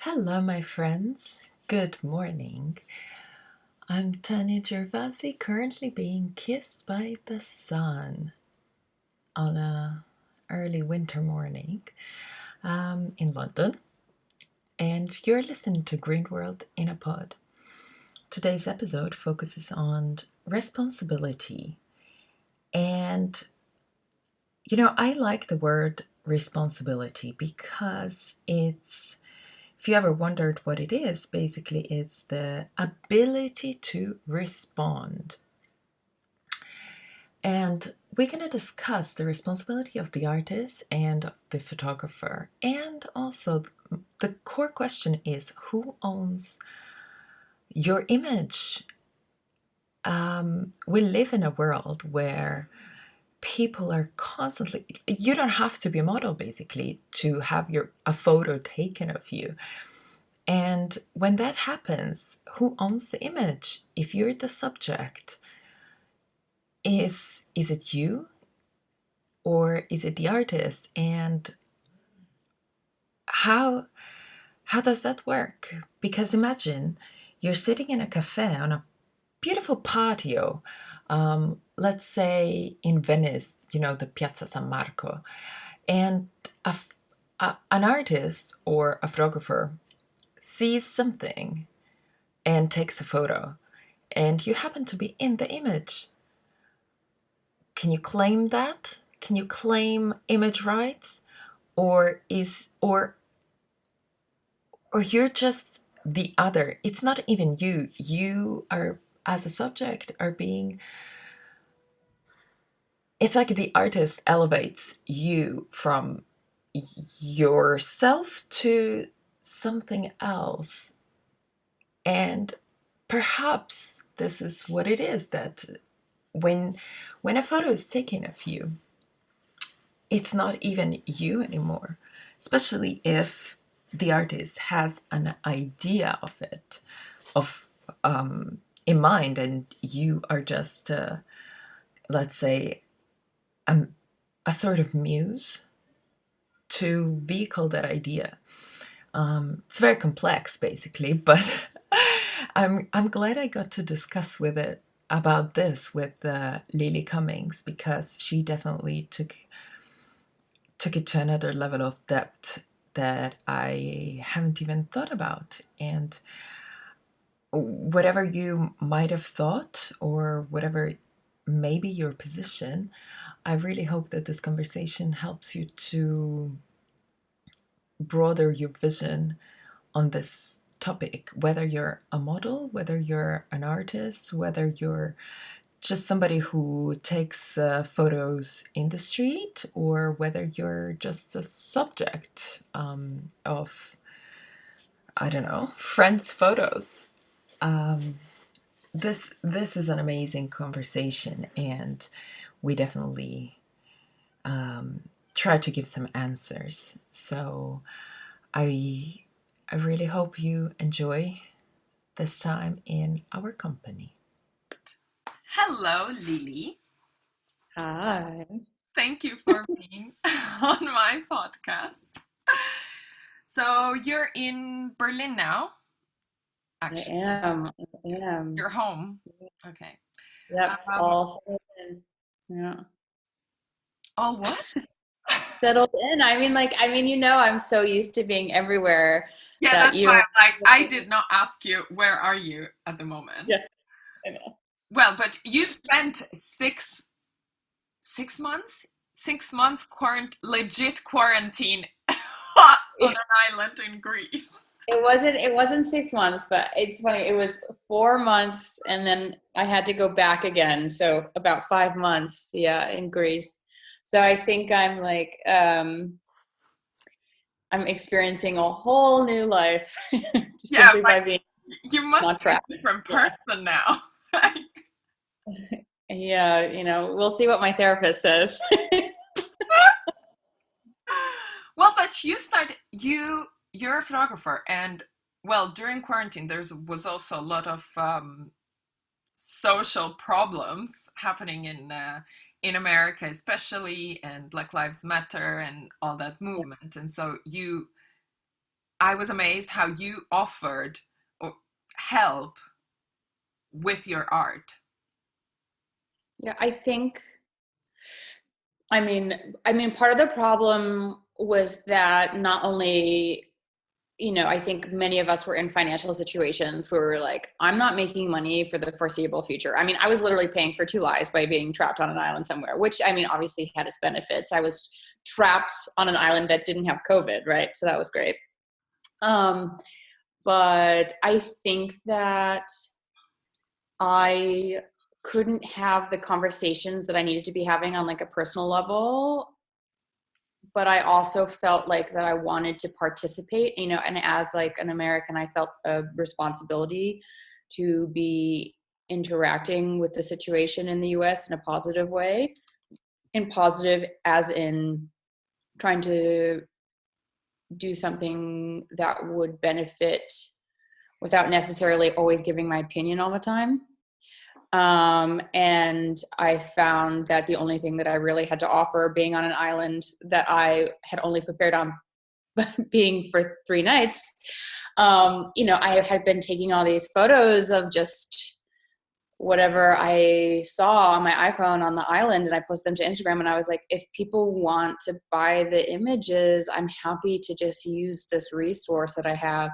Hello, my friends. Good morning. I'm Tanya Gervasi, currently being kissed by the sun on a early winter morning in London. And you're listening to Green World in a Pod. Today's episode focuses on responsibility. And, I like the word responsibility because if you ever wondered what it is, basically it's the ability to respond. And we're going to discuss the responsibility of the artist and of the photographer. And also, the core question is who owns your image? We live in a world where people are constantly, you don't have to be a model basically to have a photo taken of you. And when that happens, who owns the image? If you're the subject, is it you or is it the artist? And how does that work? Because imagine you're sitting in a cafe on a beautiful patio, let's say in Venice, the Piazza San Marco, and an artist or a photographer sees something and takes a photo, and you happen to be in the image. Can you claim that? Can you claim image rights? Or you're just the other? It's not even you. You are, as a subject, are being, it's like the artist elevates you from yourself to something else. And perhaps this is what it is, that when a photo is taken of you, it's not even you anymore, especially if the artist has an idea of it, of in mind, and you are just, let's say, a sort of muse to vehicle that idea. It's very complex, basically, but I'm glad I got to discuss about this with Lily Cummings, because she definitely took it to another level of depth that I haven't even thought about. And whatever you might have thought, or whatever maybe your position, I really hope that this conversation helps you to broaden your vision on this topic, whether you're a model, whether you're an artist, whether you're just somebody who takes photos in the street, or whether you're just a subject of, I don't know, friends' photos. This is an amazing conversation, and we definitely try to give some answers. So I really hope you enjoy this time in our company. Hello, Lily. Hi. Thank you for being on my podcast. So you're in Berlin now, I actually. am. I am. You're home. Okay. Yep. All settled in. Yeah. All what? Settled in. I'm so used to being everywhere Yeah, that that's why you. I'm like, I did not ask you, where are you at the moment? Yeah, I know. Well, but you spent 6 months, 6 months legit quarantine on an island in Greece. It wasn't 6 months, but it's funny. It was 4 months, and then I had to go back again. So about 5 months, yeah, in Greece. So I think I'm experiencing a whole new life just Yeah, simply like by being you must on be track. a different Yeah. person now. Yeah, we'll see what my therapist says. Well, but you're a photographer, and well, during quarantine was also a lot of social problems happening in America, especially, and Black Lives Matter and all that Yeah. movement. And so I was amazed how you offered help with your art. Yeah, I mean, part of the problem was that not only, I think many of us were in financial situations where we were like, I'm not making money for the foreseeable future. I mean, I was literally paying for two lives by being trapped on an island somewhere, which, I mean, obviously had its benefits. I was trapped on an island that didn't have COVID, right? So that was great. Um, but I think that I couldn't have the conversations that I needed to be having on like a personal level, but I also felt like that I wanted to participate, and as like an American, I felt a responsibility to be interacting with the situation in the US in a positive way. And positive as in trying to do something that would benefit without necessarily always giving my opinion all the time. And I found that the only thing that I really had to offer being on an island that I had only prepared on being for 3 nights, I had been taking all these photos of just whatever I saw on my iPhone on the island, and I posted them to Instagram, and I was like, if people want to buy the images, I'm happy to just use this resource that I have.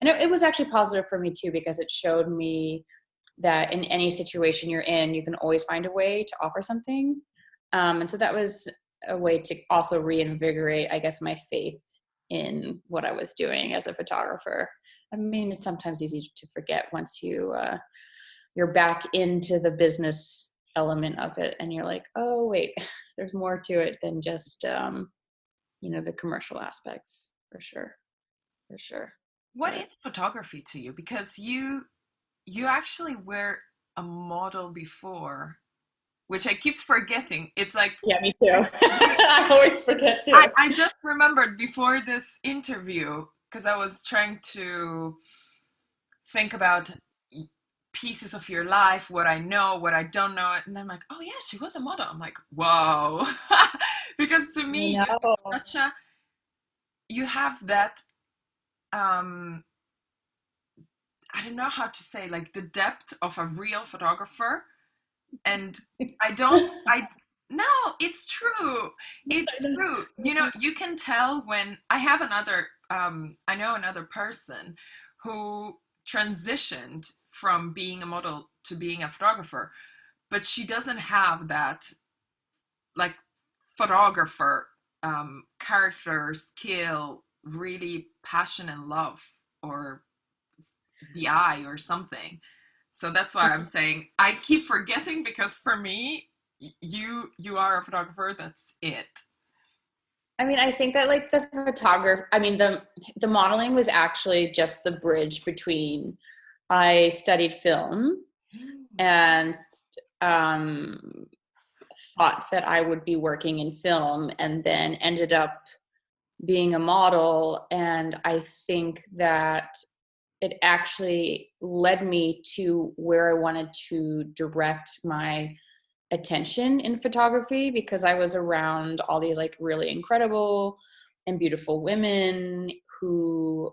And it was actually positive for me too, because it showed me that in any situation you're in, you can always find a way to offer something. And so that was a way to also reinvigorate, I guess, my faith in what I was doing as a photographer. I mean, it's sometimes easy to forget once you're back into the business element of it, and you're like, oh wait, there's more to it than just the commercial aspects, for sure, for sure. What But is photography to you? Because you actually were a model before, which I keep forgetting. It's like yeah, me too. I always forget too. I just remembered before this interview because I was trying to think about pieces of your life, what I know, what I don't know, and then I'm like, oh yeah, she was a model. I'm like, whoa, because to I me, you know. have such a you have that I don't know how to say, like the depth of a real photographer. And I no, it's true. It's true. You know, you can tell when I have another I know another person who transitioned from being a model to being a photographer, but she doesn't have that like photographer character skill, really passion and love, or the eye or something. So that's why I'm saying I keep forgetting because for me, you are a photographer. That's it. I mean, I think that like the photographer, I mean, the modeling was actually just the bridge between I studied film and um, thought that I would be working in film, and then ended up being a model. And I think that it actually led me to where I wanted to direct my attention in photography, because I was around all these like really incredible and beautiful women who,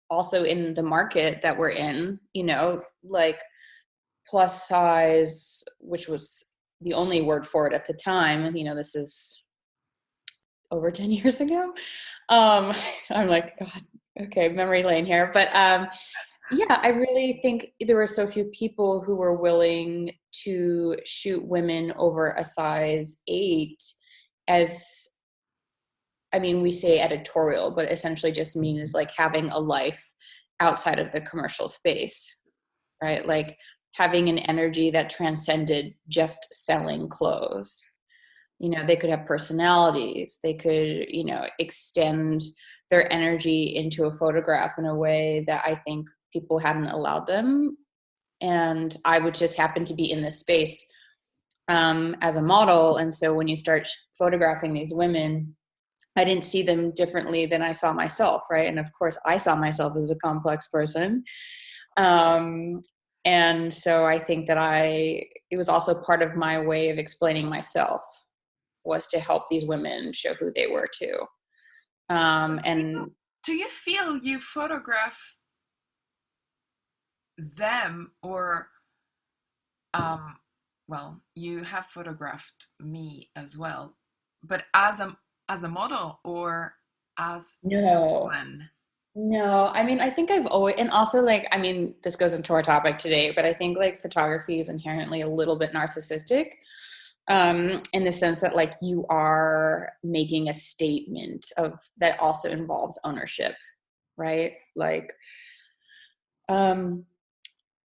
also in the market that we're in, like plus size, which was the only word for it at the time. This is over 10 years ago. Um, I'm like, God, okay, memory lane here. But yeah, I really think there were so few people who were willing to shoot women over a size 8 as, I mean, we say editorial, but essentially just means like having a life outside of the commercial space, right? Like having an energy that transcended just selling clothes. They could have personalities. They could, extend their energy into a photograph in a way that I think people hadn't allowed them. And I would just happen to be in this space as a model. And so when you start photographing these women, I didn't see them differently than I saw myself, right? And of course, I saw myself as a complex person. Um, and so I think that it was also part of my way of explaining myself, was to help these women show who they were too. People And do you feel you photograph them, or um well, you have photographed me as well, but as a model or as No. one? No, I mean, I think I've always, and also like, I mean, this goes into our topic today, but I think like photography is inherently a little bit narcissistic, in the sense that like you are making a statement of that also involves ownership, right? Like, um,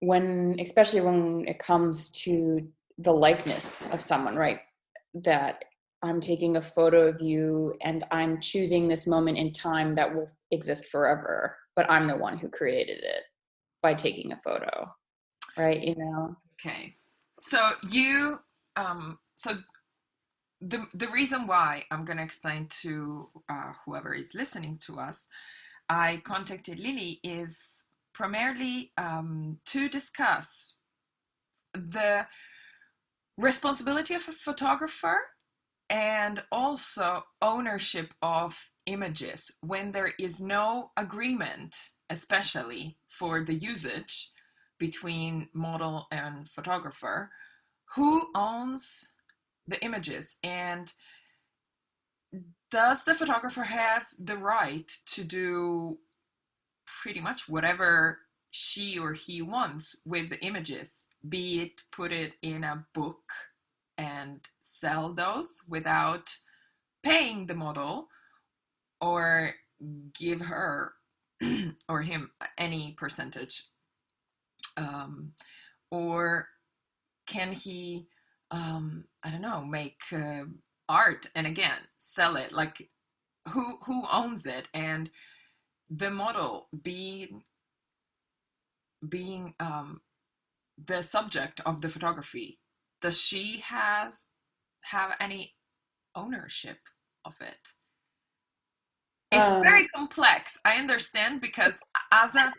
when, especially when it comes to the likeness of someone, right? That I'm taking a photo of you and I'm choosing this moment in time that will exist forever, but I'm the one who created it by taking a photo, right? You know? Okay. So you so the reason why I'm going to explain to whoever is listening to us, I contacted Lily is primarily to discuss the responsibility of a photographer and also ownership of images when there is no agreement, especially for the usage between model and photographer. Who owns the images, and does the photographer have the right to do pretty much whatever she or he wants with the images, be it put it in a book and sell those without paying the model, or give her or him any percentage, um, or can he, I don't know, make art and again sell it? Like, who owns it? And the model being the subject of the photography, does she has have any ownership of it? It's Um, very complex, I understand, because as a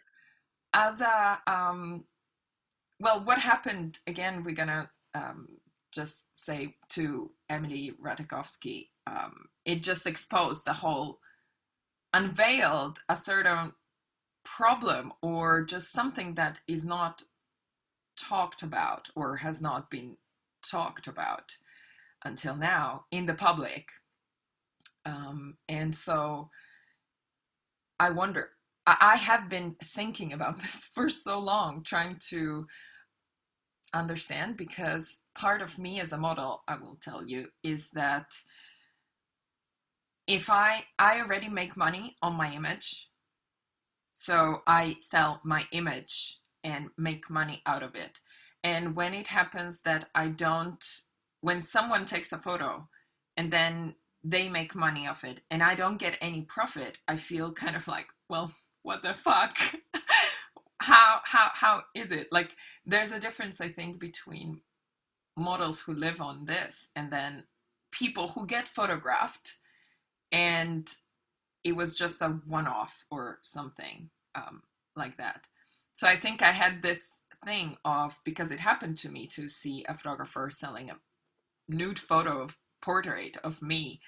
well, what happened again, we're gonna just say to Emily Ratajkowski, it just exposed the whole, unveiled a certain problem or just something that is not talked about or has not been talked about until now in the public. And so I wonder, I have been thinking about this for so long, trying to understand, because part of me as a model, I will tell you, is that if I already make money on my image, so I sell my image and make money out of it. And when it happens that I don't, when someone takes a photo and then they make money off it and I don't get any profit, I feel kind of like, well, what the fuck? How is it? Like, there's a difference, I think, between models who live on this and then people who get photographed and it was just a one-off or something, like that. So I think I had this thing of, because it happened to me to see a photographer selling a nude photo of portrait of me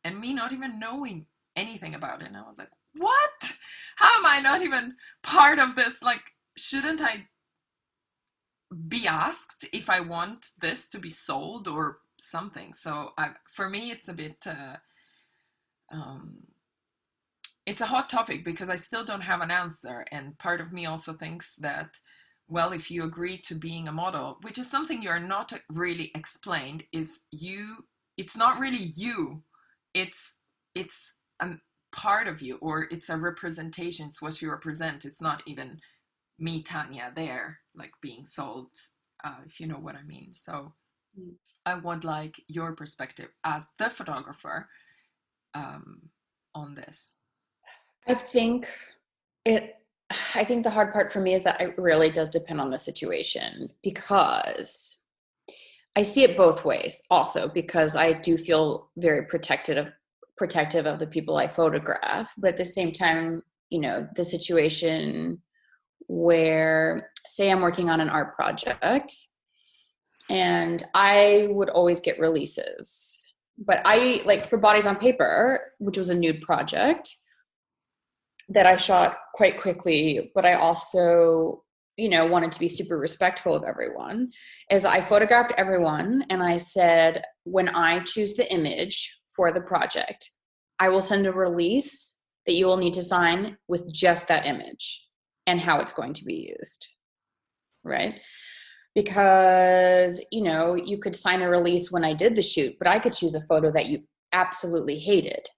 and me not even knowing anything about it, and I was like, what? How am I not even part of this? Like, shouldn't I be asked if I want this to be sold or something? So for me, it's a bit um, it's a hot topic because I still don't have an answer. And part of me also thinks that, well, if you agree to being a model, which is something you're not really explained, is it's not really you. It's it's a part of you, or it's a representation. It's what you represent. It's not even me, Tanya, there, like being sold, if you know what I mean. So I would like your perspective as the photographer, um, on this. I think it, I think the hard part for me is that it really does depend on the situation, because I see it both ways also, because I do feel very protective of the people I photograph, but at the same time, you know, the situation where, say I'm working on an art project and I would always get releases, but I, like, for Bodies on Paper, which was a nude project, that I shot quite quickly, but I also, wanted to be super respectful of everyone, is I photographed everyone and I said, when I choose the image for the project, I will send a release that you will need to sign with just that image and how it's going to be used, right? Because, you could sign a release when I did the shoot, but I could choose a photo that you absolutely hated,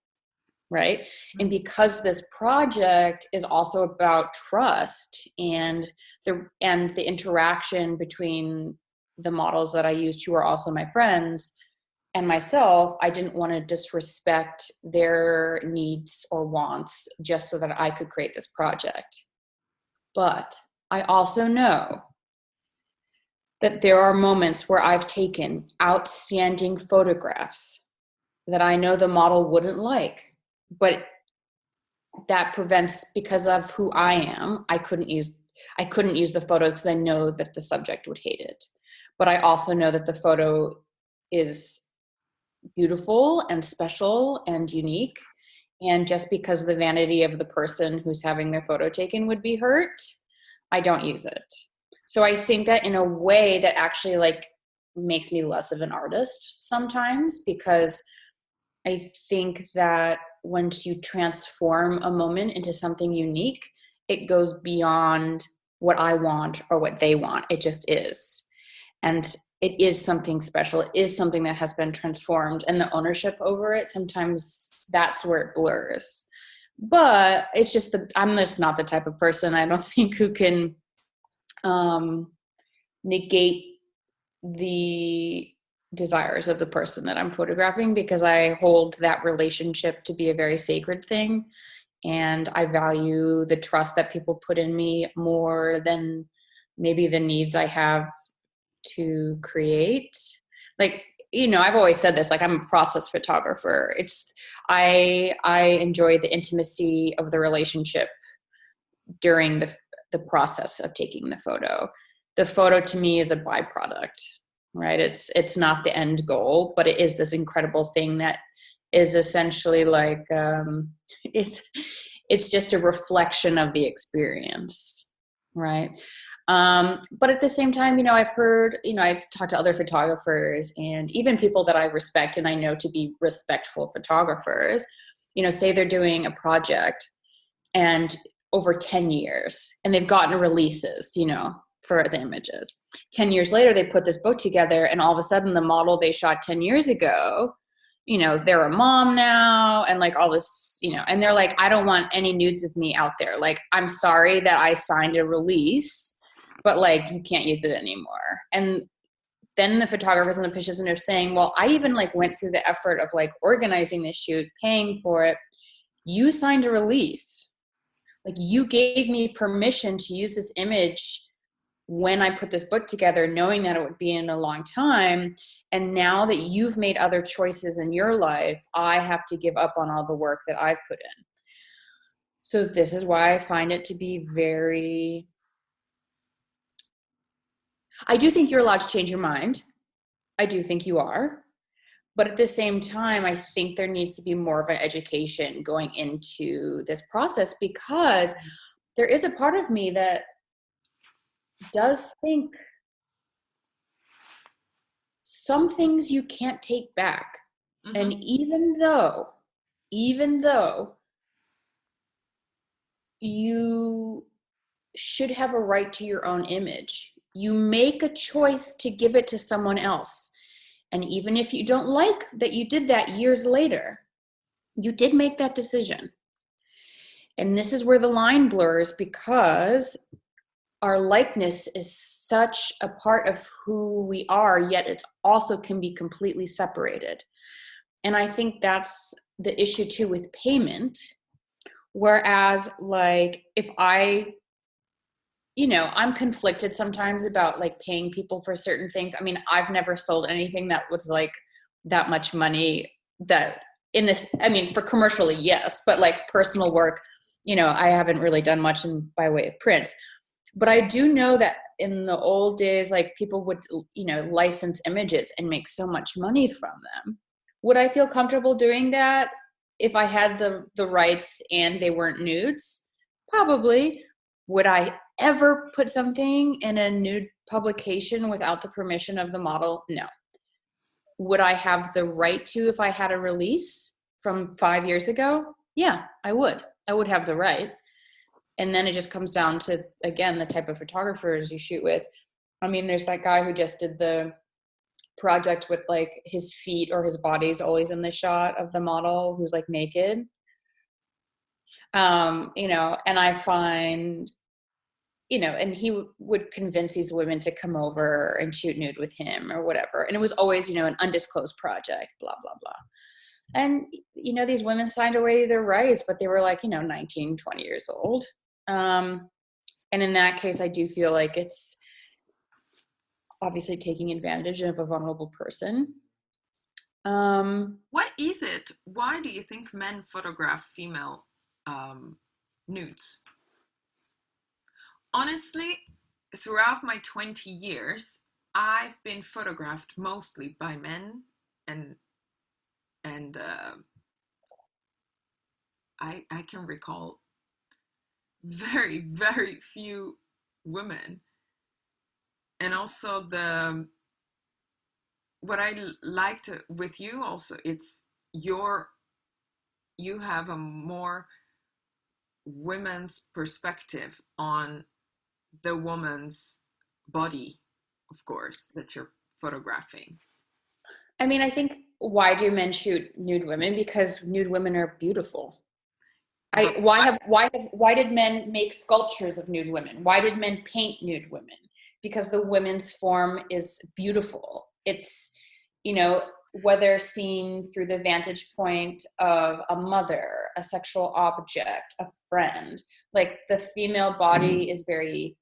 right? And because this project is also about trust and the interaction between the models that I used, who are also my friends, and myself, I didn't want to disrespect their needs or wants just so that I could create this project. But I also know that there are moments where I've taken outstanding photographs that I know the model wouldn't like, but that prevents, because of who I am, I couldn't use the photo because I know that the subject would hate it. But I also know that the photo is beautiful and special and unique. And just because the vanity of the person who's having their photo taken would be hurt, I don't use it. So I think that in a way that actually like makes me less of an artist sometimes, because I think that once you transform a moment into something unique, it goes beyond what I want or what they want. It just is. And it is something special. It is something that has been transformed, and the ownership over it, sometimes that's where it blurs. But it's just I'm just not the type of person, I don't think, who can negate the desires of the person that I'm photographing, because I hold that relationship to be a very sacred thing. And I value the trust that people put in me more than maybe the needs I have to create. Like, I've always said this, like, I'm a process photographer. I enjoy the intimacy of the relationship during the process of taking the photo. The photo to me is a byproduct, right? It's not the end goal, but it is this incredible thing that is essentially like it's just a reflection of the experience, right? But at the same time, I've heard, I've talked to other photographers and even people that I respect and I know to be respectful photographers, say they're doing a project and over 10 years and they've gotten releases, for the images. 10 years later, they put this book together and all of a sudden the model they shot 10 years ago, they're a mom now and like all this, and they're like, I don't want any nudes of me out there. Like, I'm sorry that I signed a release, but like, you can't use it anymore. And then the photographers in the position are saying, well, I even like went through the effort of like organizing this shoot, paying for it. You signed a release. Like, you gave me permission to use this image when I put this book together, knowing that it would be in a long time. And now that you've made other choices in your life, I have to give up on all the work that I've put in. So this is why I find it to be I do think you're allowed to change your mind. I do think you are. But at the same time, I think there needs to be more of an education going into this process, because there is a part of me that does think some things you can't take back. Mm-hmm. And even though you should have a right to your own image, you make a choice to give it to someone else. And even if you don't like that you did that years later, you did make that decision. And this is where the line blurs, because our likeness is such a part of who we are, yet it also can be completely separated. And I think that's the issue too with payment. Whereas like if I'm conflicted sometimes about like paying people for certain things. I mean, I've never sold anything that was like that much money that in this, I mean, for commercially, yes, but like personal work, I haven't really done much by way of prints. But I do know that in the old days, like people would, license images and make so much money from them. Would I feel comfortable doing that if I had the rights and they weren't nudes? Probably. Would I ever put something in a nude publication without the permission of the model? No. Would I have the right to if I had a release from 5 years ago? Yeah, I would. I would have the right. And then it just comes down to, again, the type of photographers you shoot with. I mean, there's that guy who just did the project with like his feet or his body's always in the shot of the model who's like naked. And I find, and he would convince these women to come over and shoot nude with him or whatever. And it was always, an undisclosed project, blah, blah, blah. And, these women signed away their rights, but they were like, 19, 20 years old. And in that case, I do feel like it's obviously taking advantage of a vulnerable person. What is it? Why do you think men photograph female nudes? Honestly, throughout my 20 years, I've been photographed mostly by men, and I can recall very, very few women. And also what I liked with you also, it's you have a more women's perspective on the woman's body, of course, that you're photographing. I mean, I think, why do men shoot nude women? Because nude women are beautiful. Why did men make sculptures of nude women? Why did men paint nude women? Because the women's form is beautiful. It's, whether seen through the vantage point of a mother, a sexual object, a friend, like the female body is very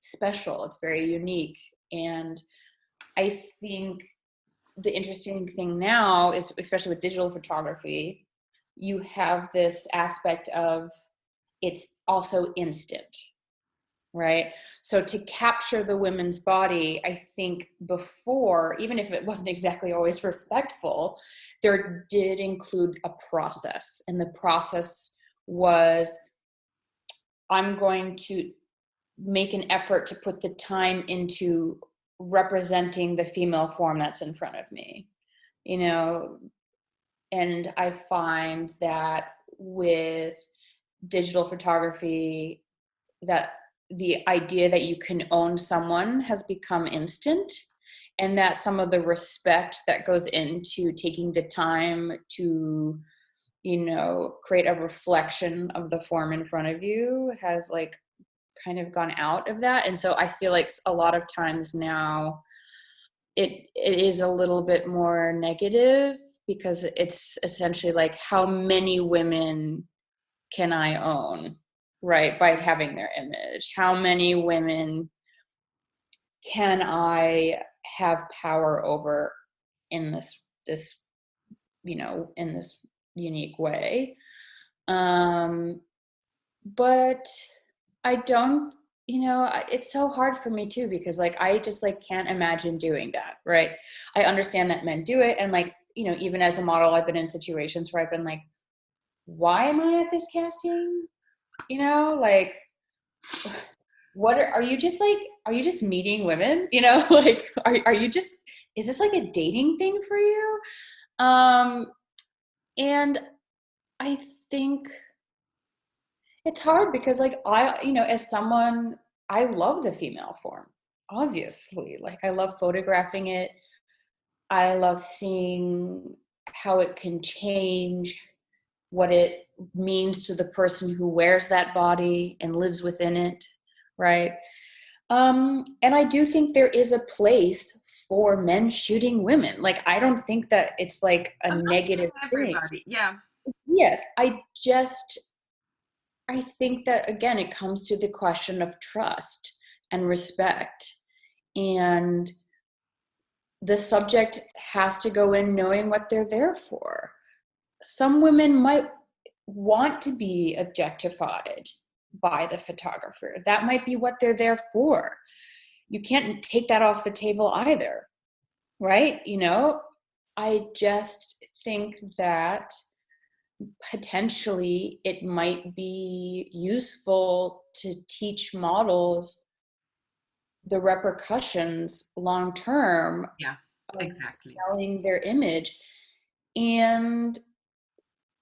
special. It's very unique. And I think the interesting thing now is, especially with digital photography, you have this aspect of it's also instant, right? So to capture the women's body, I think before, even if it wasn't exactly always respectful, there did include a process. And the process was, I'm going to make an effort to put the time into representing the female form that's in front of me, and I find that with digital photography, that the idea that you can own someone has become instant, and that some of the respect that goes into taking the time to, create a reflection of the form in front of you has like kind of gone out of that. And so I feel like a lot of times now it is a little bit more negative, because it's essentially like, how many women can I own, right, by having their image? How many women can I have power over in this in this unique way? But I don't, it's so hard for me too, because like, I just like can't imagine doing that, right? I understand that men do it. And like, even as a model, I've been in situations where I've been like, why am I at this casting? Like, what are you just like, are you just meeting women? Like, are you just, is this like a dating thing for you? And I think it's hard because like, as someone, I love the female form, obviously. Like, I love photographing it. I love seeing how it can change, what it means to the person who wears that body and lives within it, right? And I do think there is a place for men shooting women. Like, I don't think that it's like a I'm not negative saying thing. everybody, yeah. Yes, I think that, again, it comes to the question of trust and respect. And the subject has to go in knowing what they're there for. Some women might want to be objectified by the photographer. That might be what they're there for. You can't take that off the table either, right? I just think that potentially it might be useful to teach models the repercussions long term Yeah, of exactly. selling their image. And,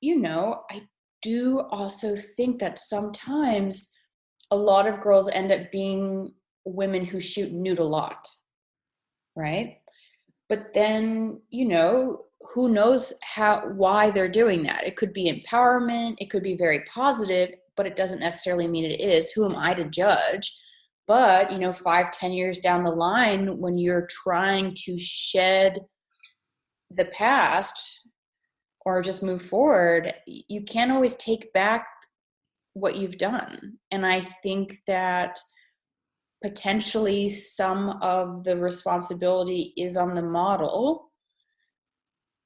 I do also think that sometimes a lot of girls end up being women who shoot nude a lot, right? But then, who knows why they're doing that? It could be empowerment, it could be very positive, but it doesn't necessarily mean it is. Who am I to judge? But 5, 10 years down the line, when you're trying to shed the past or just move forward, you can't always take back what you've done. And I think that potentially some of the responsibility is on the model.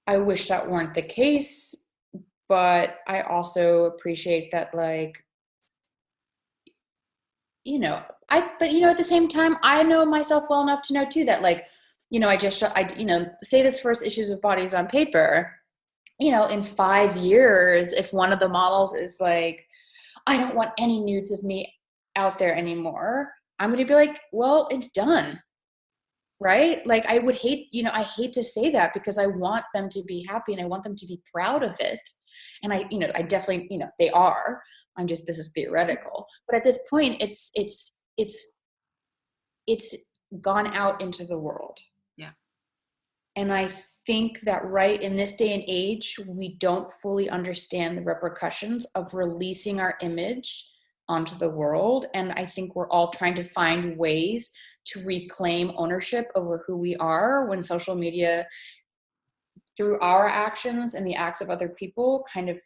I wish that weren't the case, but I also appreciate that, like, at the same time, I know myself well enough to know too that, like, say this first issues of Bodies on Paper, in 5 years, if one of the models is like, I don't want any nudes of me out there anymore, I'm going to be like, well, it's done. Right? Like, I hate to say that because I want them to be happy and I want them to be proud of it. And I definitely, they are. This is theoretical. But at this point, it's gone out into the world. Yeah. And I think that right in this day and age, we don't fully understand the repercussions of releasing our image onto the world. And I think we're all trying to find ways to reclaim ownership over who we are when social media, through our actions and the acts of other people, kind of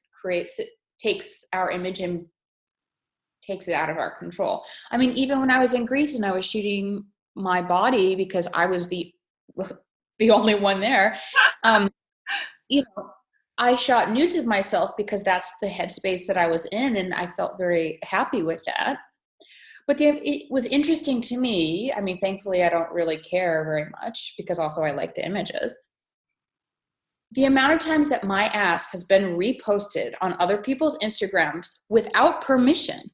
takes our image and takes it out of our control. I mean, even when I was in Greece and I was shooting my body because I was the only one there, um, you know, I shot nudes of myself because that's the headspace that I was in, and I felt very happy with that. But it was interesting to me. I mean, thankfully, I don't really care very much because also I like the images. The amount of times that my ass has been reposted on other people's Instagrams without permission,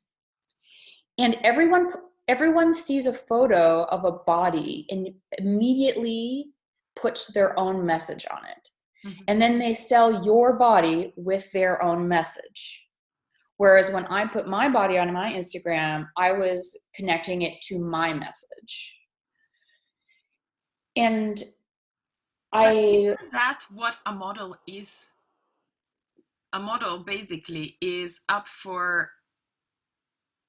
and everyone sees a photo of a body and immediately puts their own message on it. Mm-hmm. And then they sell your body with their own message. Whereas when I put my body on my Instagram, I was connecting it to my message. And But I, isn't that what a model is? A model basically is up for,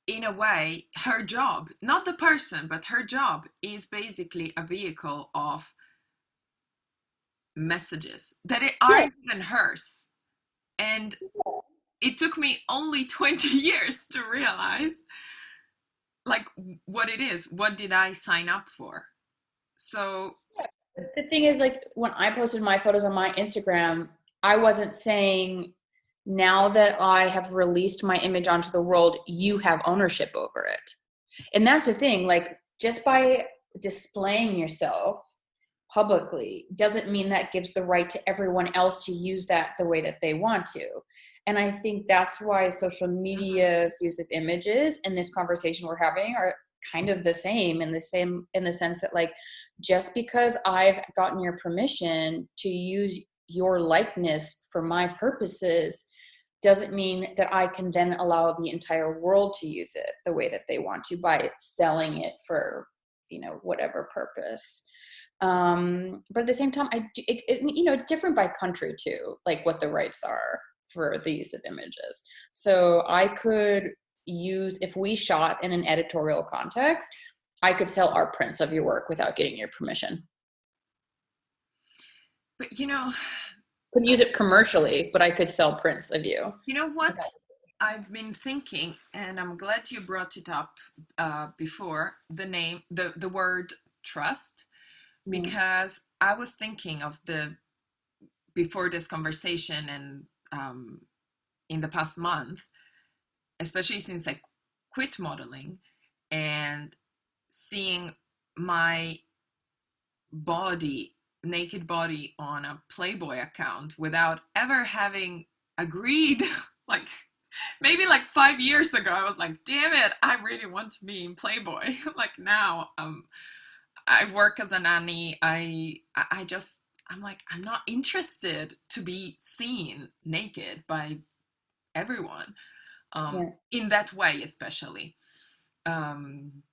in a way, her job, not the person, but her job is basically a vehicle of messages that yeah, aren't even hers. And it took me only 20 years to realize, like, what it is. What did I sign up for? So, the thing is, like, when I posted my photos on my Instagram, I wasn't saying, now that I have released my image onto the world, you have ownership over it. And that's the thing, like, just by displaying yourself publicly doesn't mean that gives the right to everyone else to use that the way that they want to. And I think that's why social media's use of images and this conversation we're having are kind of the same in the sense that, like, just because I've gotten your permission to use your likeness for my purposes doesn't mean that I can then allow the entire world to use it the way that they want to by selling it for, whatever purpose. But at the same time, it's different by country too, like what the rights are for the use of images. So I could use, if we shot in an editorial context, I could sell art prints of your work without getting your permission. but Couldn't use it commercially, but I could sell prints of you. what I've been thinking, and I'm glad you brought it up before, the word trust, Mm. because I was thinking of before this conversation and in the past month, especially since I quit modeling and seeing my body, naked body on a Playboy account without ever having agreed. Like maybe like 5 years ago, I was like, damn it, I really want to be in Playboy. Like now, I work as a nanny. I just I'm like I'm not interested to be seen naked by everyone, Yeah. in that way, especially. Um,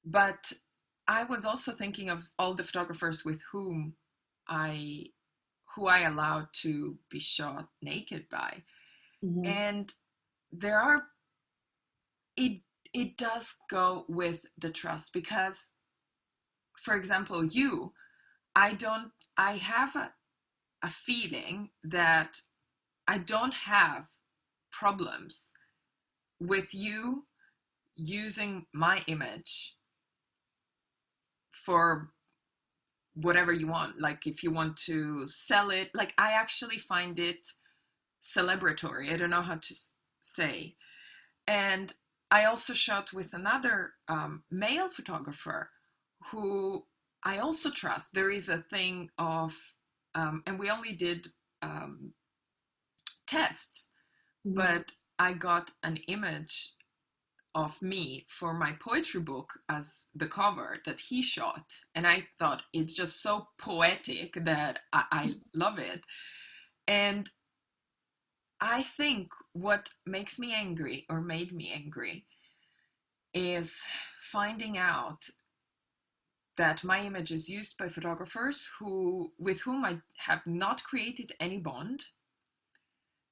but I was also thinking of all the photographers with I who I allowed to be shot naked by, Mm-hmm. and there are it it does go with the trust because, for example, I don't I have a feeling that I don't have problems with you using my image for whatever you want. Like if you want to sell it, like I actually find it celebratory. I don't know how to say. And I also shot with another male photographer who I also trust. There is a thing of, and we only did um, tests, Mm-hmm. but I got an image of me for my poetry book as the cover that he shot. And I thought it's just so poetic that I love it. And I think what makes me angry or made me angry is finding out that my image is used by photographers with whom I have not created any bond,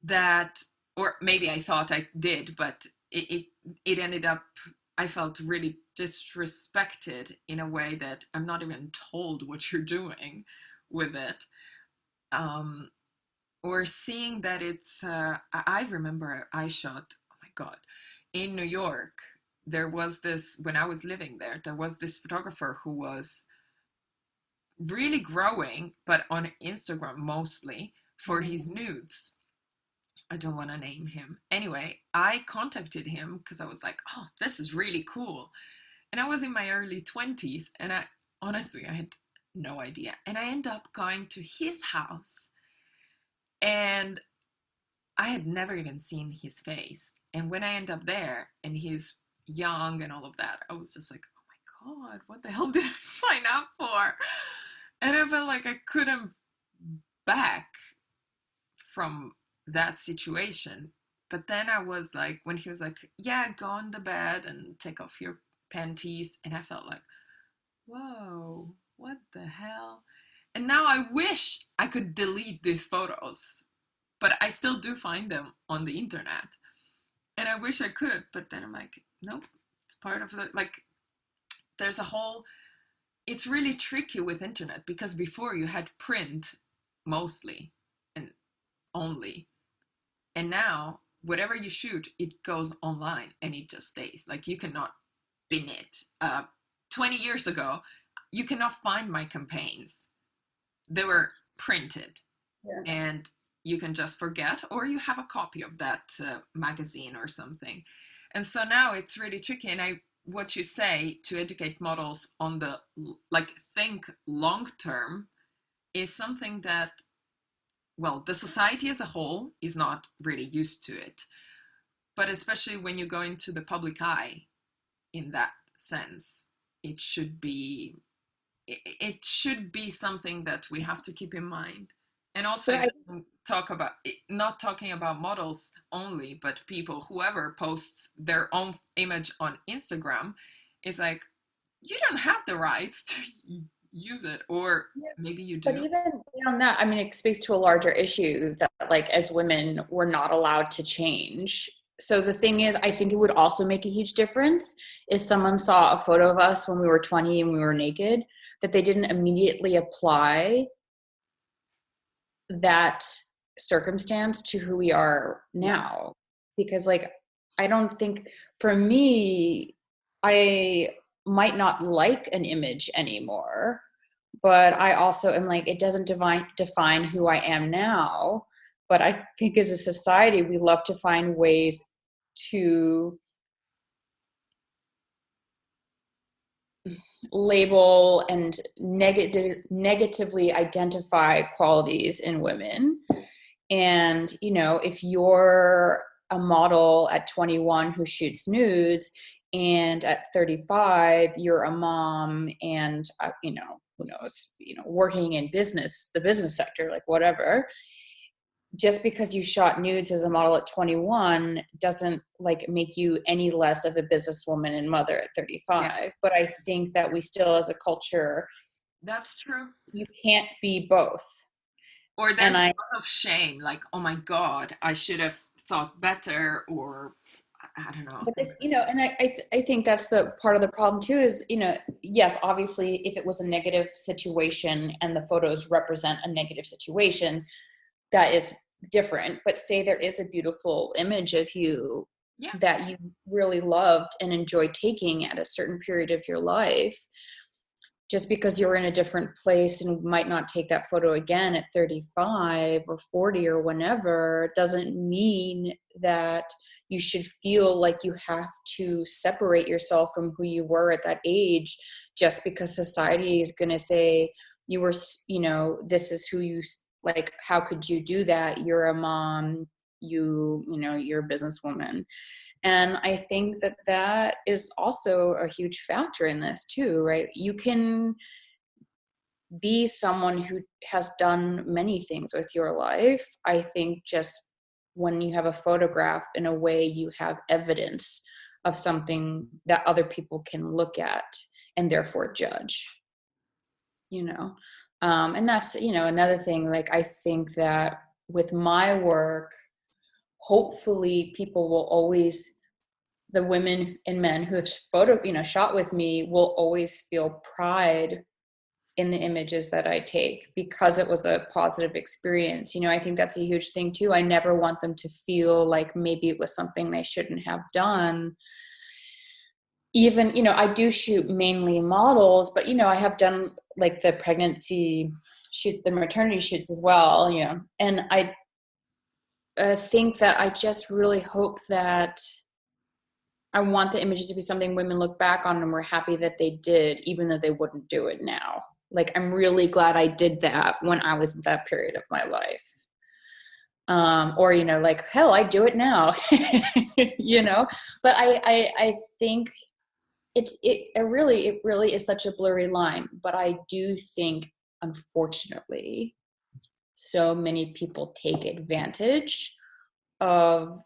that, or maybe I thought I did, but it ended up, I felt really disrespected in a way that I'm not even told what you're doing with it. Um, or seeing that it's, I remember I shot, oh my God, in New York. There was this, when I was living there, there was this photographer who was really growing, but on Instagram mostly for Mm-hmm. his nudes. I don't want to name him. Anyway, I contacted him because I was like, oh, this is really cool. And I was in my early 20s, and I honestly, I had no idea. And I ended up going to his house, and I had never even seen his face. And when I end up there and he's young and all of that, I was just like, oh my God, what the hell did I sign up for? And I felt like I couldn't back from that situation. But then I was like, when he was like, yeah, go on the bed and take off your panties. And I felt like, whoa, what the hell? And now I wish I could delete these photos, but I still do find them on the internet. And I wish I could, but then I'm like, nope, it's part of the, like, there's a whole, it's really tricky with internet because before you had print mostly and only. And now, whatever you shoot, it goes online and it just stays. Like you cannot bin it. 20 years ago, you cannot find my campaigns. They were printed, Yeah. and you can just forget, or you have a copy of that magazine or something. And so now it's really tricky. And what you say to educate models on the, like, think long term is something that, well, the society as a whole is not really used to it, but especially when you go into the public eye in that sense, it should be it should be something that we have to keep in mind. And also, But it I, doesn't talk about, not talking about models only, but people, whoever posts their own image on Instagram, is like, you don't have the rights to use it, or maybe you but do. even beyond that, I mean, it speaks to a larger issue that, like, as women, we're not allowed to change. So the thing is, I think it would also make a huge difference if someone saw a photo of us when we were 20 and we were naked, that they didn't immediately apply that circumstance to who we are Yeah. now. Because, like, I don't think, for me, I might not like an image anymore, but I also am like, it doesn't define who I am now. But I think as a society, we love to find ways to label and negatively identify qualities in women. And, you know, if you're a model at 21 who shoots nudes, and at 35 you're a mom and you know, who knows, you know, working in business, the business sector, like whatever, just because you shot nudes as a model at 21 doesn't like make you any less of a businesswoman and mother at Yeah, 35. But I think that we still, as a culture, that's true. you can't be both. Or there's And a I lot of shame, like, oh my God, I should have thought better, or I don't know, but things. this, you know, and I think that's the part of the problem too, is, you know, yes, obviously if it was a negative situation and the photos represent a negative situation, that is different. But say there is a beautiful image of you Yeah, that you really loved and enjoyed taking at a certain period of your life, just because you're in a different place and might not take that photo again at 35 or 40 or whenever, doesn't mean that you should feel like you have to separate yourself from who you were at that age, just because society is going to say you were, you know, this is who you, like, how could you do that? You're a mom, you know, you're a businesswoman. And I think that that is also a huge factor in this too, right? You can be someone who has done many things with your life. I think just when you have a photograph, in a way, you have evidence of something that other people can look at and therefore judge, you know? And that's, you know, another thing. Like, I think that with my work, hopefully people will always, the women and men who have you know, shot with me will always feel pride in the images that I take, because it was a positive experience. You know, I think that's a huge thing too. I never want them to feel like maybe it was something they shouldn't have done. Even, you know, I do shoot mainly models, but, you know, I have done like the pregnancy shoots, the maternity shoots as well, you know. And I think that I just really hope that I want the images to be something women look back on and we're happy that they did, even though they wouldn't do it now. Like, I'm really glad I did that when I was in that period of my life. Or, you know, like, hell, I do it now, you know. But I think it really is such a blurry line. But I do think, unfortunately, so many people take advantage of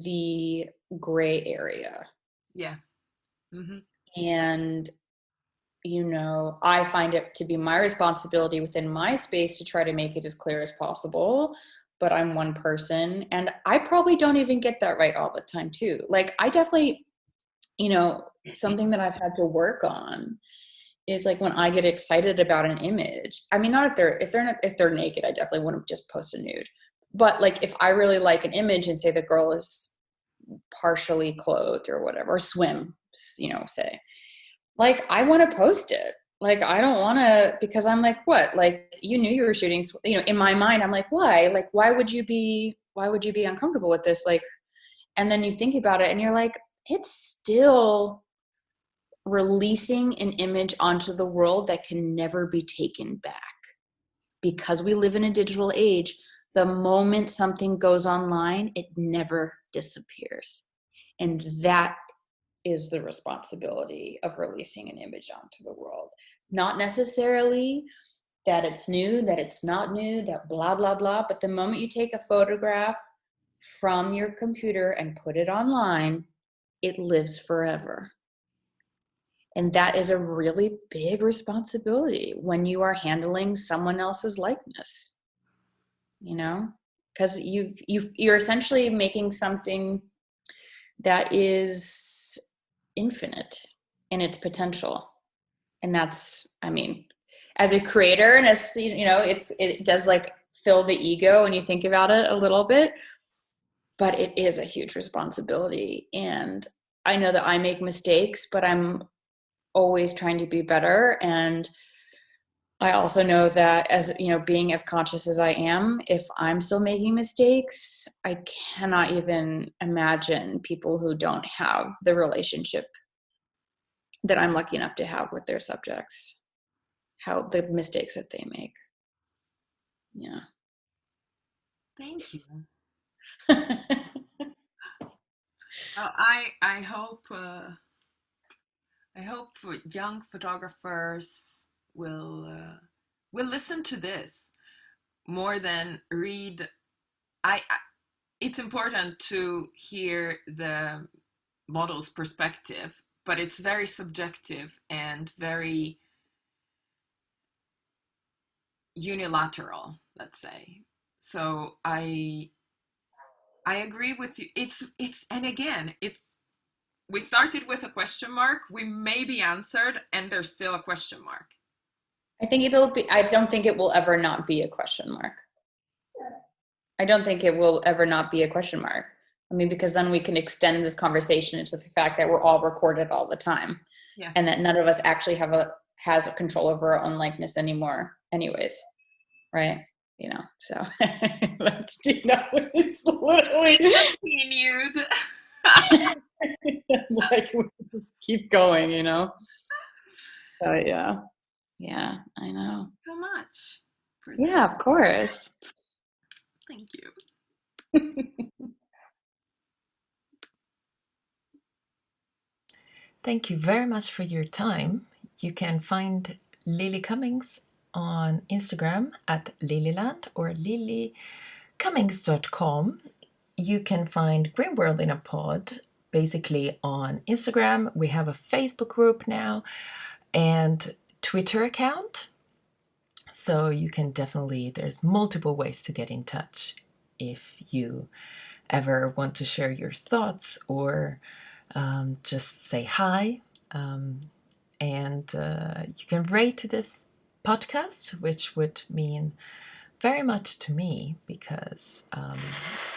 the gray area. yeah. Hmm. And, you know, I find it to be my responsibility within my space to try to make it as clear as possible. But I'm one person and I probably don't even get that right all the time too. Like, I definitely, you know, something that I've had to work on is like when I get excited about an image. I mean, not if they're naked, I definitely wouldn't just post a nude. But like, if I really like an image and say the girl is partially clothed or whatever, or swim, you know, say, like, I want to post it. Like, I don't want to, because I'm like, what? Like, you knew you were shooting, you know, in my mind, I'm like, why? Like, why would you be uncomfortable with this? Like, and then you think about it and you're like, it's still releasing an image onto the world that can never be taken back. Because we live in a digital age, the moment something goes online, it never disappears. And that is the responsibility of releasing an image onto the world. Not necessarily that it's new, that it's not new, that blah, blah, blah. But the moment you take a photograph from your computer and put it online, it lives forever. And that is a really big responsibility when you are handling someone else's likeness, you know, because you're essentially making something that is infinite in its potential. And that's, I mean, as a creator, and as, you know, it does like fill the ego when you think about it a little bit, but it is a huge responsibility. And I know that I make mistakes, but I'm always trying to be better. And I also know that, as you know, being as conscious as I am, if I'm still making mistakes, I cannot even imagine people who don't have the relationship that I'm lucky enough to have with their subjects, how the mistakes that they make. Yeah. Thank you. Well, I hope young photographers will listen to this more than read. I it's important to hear the model's perspective, but it's very subjective and very unilateral, let's say. So I agree with you. It's and again, it's we started with a question mark. We may be answered, and there's still a question mark. I think it'll be, I don't think it will ever not be a question mark. I don't think it will ever not be a question mark. I mean, because then we can extend this conversation into the fact that we're all recorded all the time. Yeah. And that none of us actually has a control over our own likeness anymore anyways. Right? You know, so that's, you know, it's literally Continued. like we just keep going, you know. So yeah, I know. So much. Yeah, of course. Thank you. Thank you very much for your time. You can find Lily Cummings on Instagram at Lilyland or lilycummings.com. You can find Green World in a Pod basically on Instagram. We have a Facebook group now and Twitter account. So you can definitely, there's multiple ways to get in touch if you ever want to share your thoughts or just say hi. And you can rate this podcast, which would mean very much to me because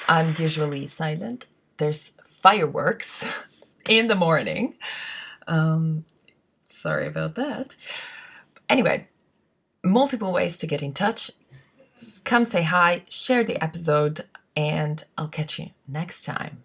I'm usually silent. There's fireworks in the morning. Sorry about that. Anyway, multiple ways to get in touch. Come say hi, share the episode, and I'll catch you next time.